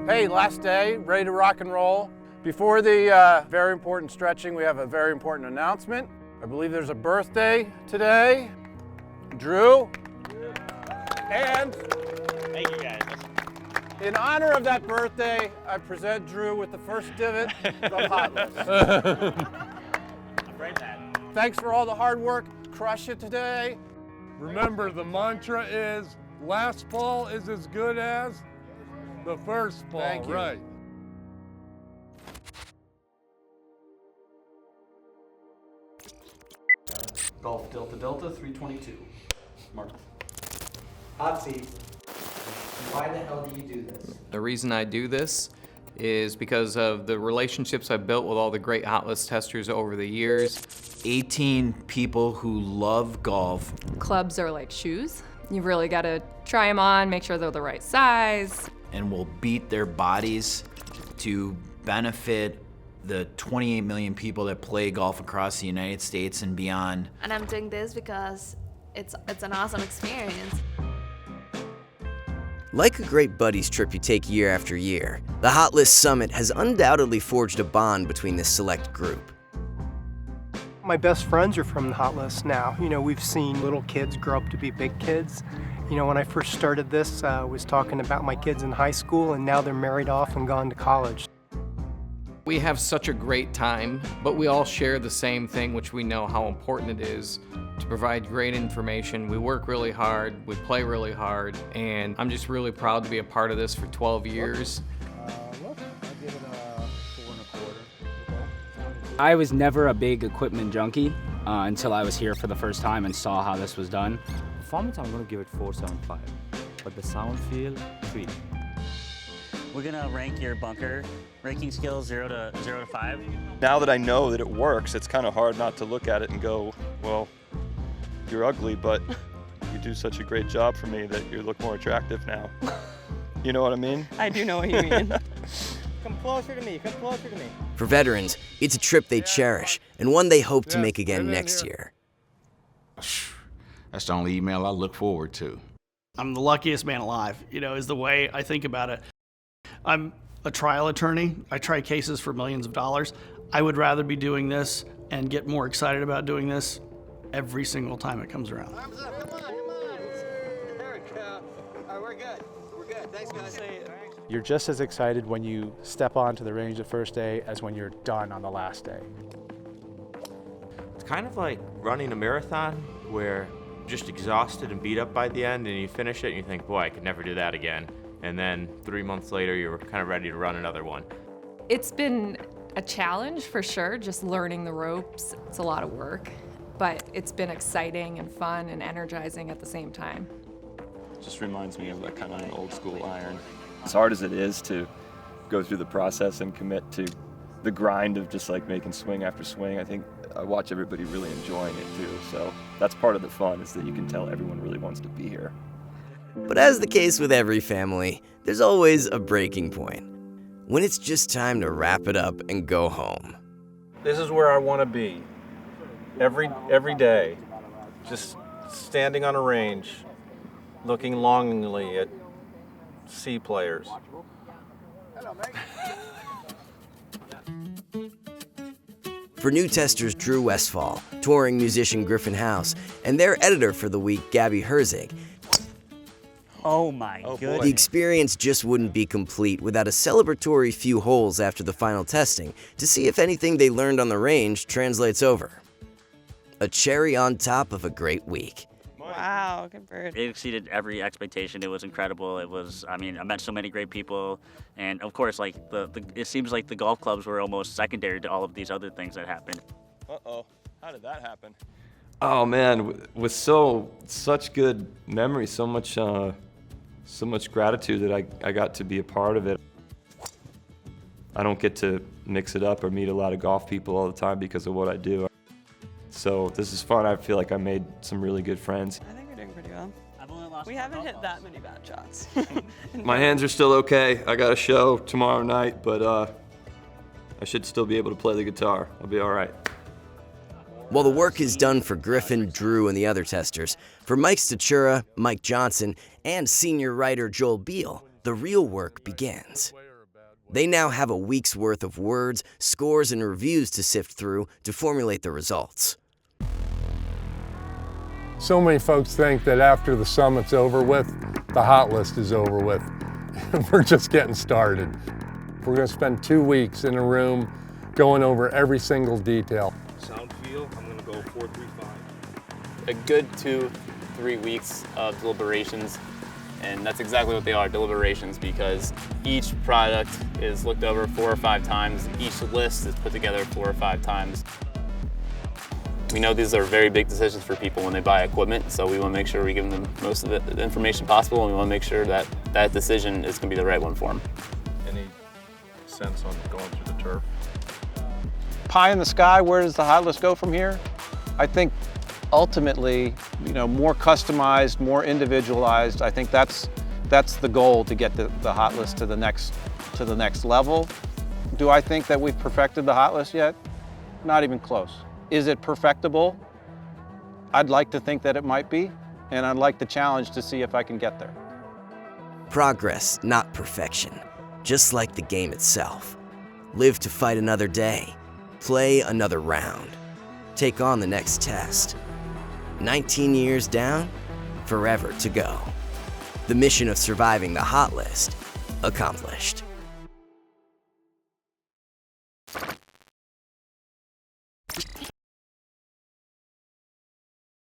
Hey, last day, ready to rock and roll. Before the very important stretching, we have a very important announcement. I believe there's a birthday today. Drew. And thank you guys. In honor of that birthday, I present Drew with the first divot from Hot List. I'm right back. Thanks for all the hard work. Crush it today. Remember, the mantra is, last ball is as good as the first ball. Thank you. Right. Golf Delta Delta 322. Mark. Hot seat. Why the hell do you do this? The reason I do this is because of the relationships I've built with all the great Hot List testers over the years. 18 people who love golf. Clubs are like shoes. You've really got to try them on, make sure they're the right size. And will beat their bodies to benefit the 28 million people that play golf across the United States and beyond. And I'm doing this because it's an awesome experience. Like a great buddies trip you take year after year, the Hot List Summit has undoubtedly forged a bond between this select group. My best friends are from the Hot List now. You know, we've seen little kids grow up to be big kids. You know, when I first started this, I was talking about my kids in high school, and now they're married off and gone to college. We have such a great time, but we all share the same thing, which we know how important it is to provide great information. We work really hard, we play really hard, and I'm just really proud to be a part of this for 12 years. Look, I'll give it a 4 1/4. I was never a big equipment junkie until I was here for the first time and saw how this was done. Performance, I'm going to give it 4.75, but the sound feel 3. We're gonna rank your bunker ranking skills 0 to 5. Now that I know that it works, it's kind of hard not to look at it and go, well, you're ugly, but you do such a great job for me that you look more attractive now. You know what I mean? I do know what you mean. Come closer to me, come closer to me. For veterans, it's a trip they cherish and one they hope to make again next year. That's the only email I look forward to. I'm the luckiest man alive, you know, is the way I think about it. I'm a trial attorney. I try cases for millions of dollars. I would rather be doing this and get more excited about doing this every single time it comes around. Arms up, come on, come on. There we go. All right, we're good. We're good. Thanks, guys. You're just as excited when you step onto the range the first day as when you're done on the last day. It's kind of like running a marathon where you're just exhausted and beat up by the end, and you finish it and you think, boy, I could never do that again. And then 3 months later, you're kind of ready to run another one. It's been a challenge for sure, just learning the ropes. It's a lot of work, but it's been exciting and fun and energizing at the same time. It just reminds me of that kind of an old school iron. As hard as it is to go through the process and commit to the grind of just like making swing after swing, I think I watch everybody really enjoying it too. So that's part of the fun, is that you can tell everyone really wants to be here. But as the case with every family, there's always a breaking point, when it's just time to wrap it up and go home. This is where I want to be. Every day, just standing on a range, looking longingly at C players. For new testers Drew Westfall, touring musician Griffin House, and their editor for the week, Gabby Herzig, Oh my goodness. the experience just wouldn't be complete without a celebratory few holes after the final testing to see if anything they learned on the range translates over. A cherry on top of a great week. Wow, good bird. It exceeded every expectation. It was incredible. It was, I mean, I met so many great people. And of course, like, it seems like the golf clubs were almost secondary to all of these other things that happened. Uh-oh, how did that happen? Oh man, with such good memories, so much gratitude that I got to be a part of it. I don't get to mix it up or meet a lot of golf people all the time because of what I do. So this is fun. I feel like I made some really good friends. I think we're doing pretty well. We haven't hit that many bad shots. My hands are still okay. I got a show tomorrow night, but I should still be able to play the guitar. I'll be all right. While the work is done for Griffin, Drew, and the other testers, for Mike Stachura, Mike Johnson, and senior writer Joel Beal, the real work begins. They now have a week's worth of words, scores, and reviews to sift through to formulate the results. So many folks think that after the summit's over with, the hot list is over with. We're just getting started. We're going to spend 2 weeks in a room going over every single detail. Sound feel, I'm going to go 4-3-5. A good 2-3 weeks of deliberations, and that's exactly what they are, deliberations, because each product is looked over 4 or 5 times, each list is put together 4 or 5 times. We know these are very big decisions for people when they buy equipment, so we want to make sure we give them most of the information possible, and we want to make sure that that decision is going to be the right one for them. Any sense on going through the turf? Pie in the sky, where does the hot list go from here? I think ultimately, more customized, more individualized. I think that's the goal, to get the hot list to the next level. Do I think that we've perfected the hot list yet? Not even close. Is it perfectible? I'd like to think that it might be, and I'd like the challenge to see if I can get there. Progress, not perfection, just like the game itself. Live to fight another day, play another round, take on the next test. 19 years down, forever to go. The mission of surviving the hot list accomplished.